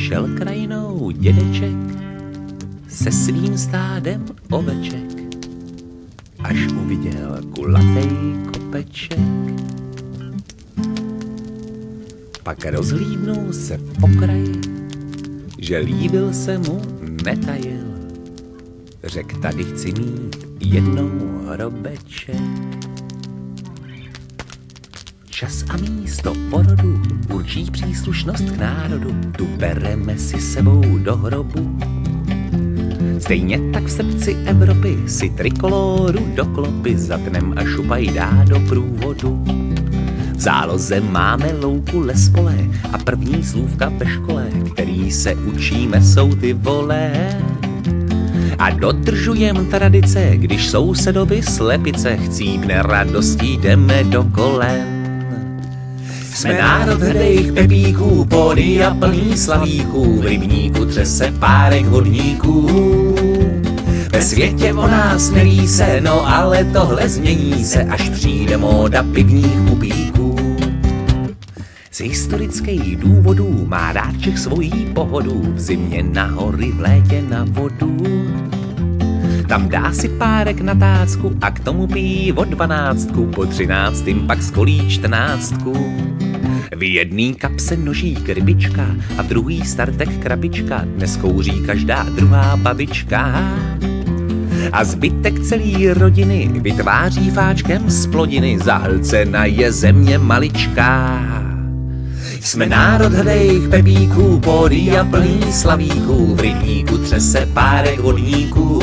Šel krajinou dědeček se svým stádem oveček, až uviděl kulatej kopeček. Pak rozhlídnul se po kraji, že líbil se mu netajil. Řek, tady chci mít jednou hrobeček. Čas a místo porodu určí příslušnost k národu, tu bereme si sebou do hrobu. Stejně tak v srdci Evropy si trikoloru do klopy zatnem a šupaj dá do průvodu. V záloze máme louku lespole a první slůvka ve škole, který se učíme, jsou ty vole. A dodržujem tradice, když sousedovi slepice chcípne radostí, jdeme do kolen. Jsme národ hrdých pepíků, pódy a plný slavíků, v rybníku třese párek vodníků. Ve světě o nás neví se, no ale tohle změní se, až přijde móda pivních pupíků. Z historických důvodů má rád Čech svojí pohodu, v zimě na hory, v létě na vodu. Tam dá si párek na tácku a k tomu pivo 12, po 13. pak skolí 14. V jedný kapse nožík rybička a v druhý startek krabička, dnes kouří každá druhá babička. A zbytek celý rodiny vytváří fáčkem z plodiny, zahlcena je země maličká. Jsme národ hrdých pepíků, pódy a plný slavíků, v rybníku třese párek vodníků.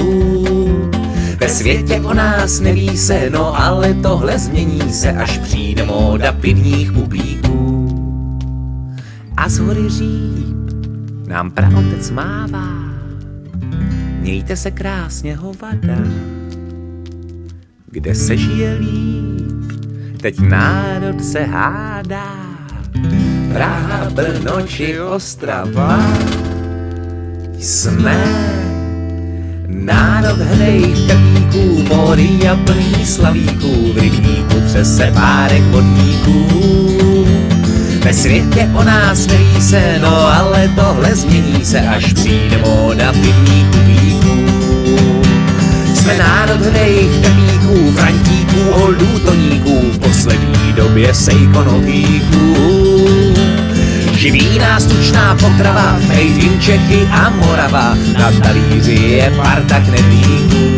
Ve světě o nás neví se, no ale tohle změní se, až přijde móda pivních pupíků. A z hory Říp nám praotec mává, mějte se krásně hovada, kde se žije líp, teď národ se hádá. Praha, Brno či Ostrava, jsme národ hrdých pepíků, pódy a plný slavíků, v rybníku třese párek vodníků. Ve světě o nás neví se, no ale tohle změní se, až přijde móda pivních pupíků. Jsme národ hrdých pepíků, frantíků, holdů, toníků, v poslední době sejkonovíků. Živí nás tučná potrava, made in Čechy a Morava, na talíři je parta knedlíků.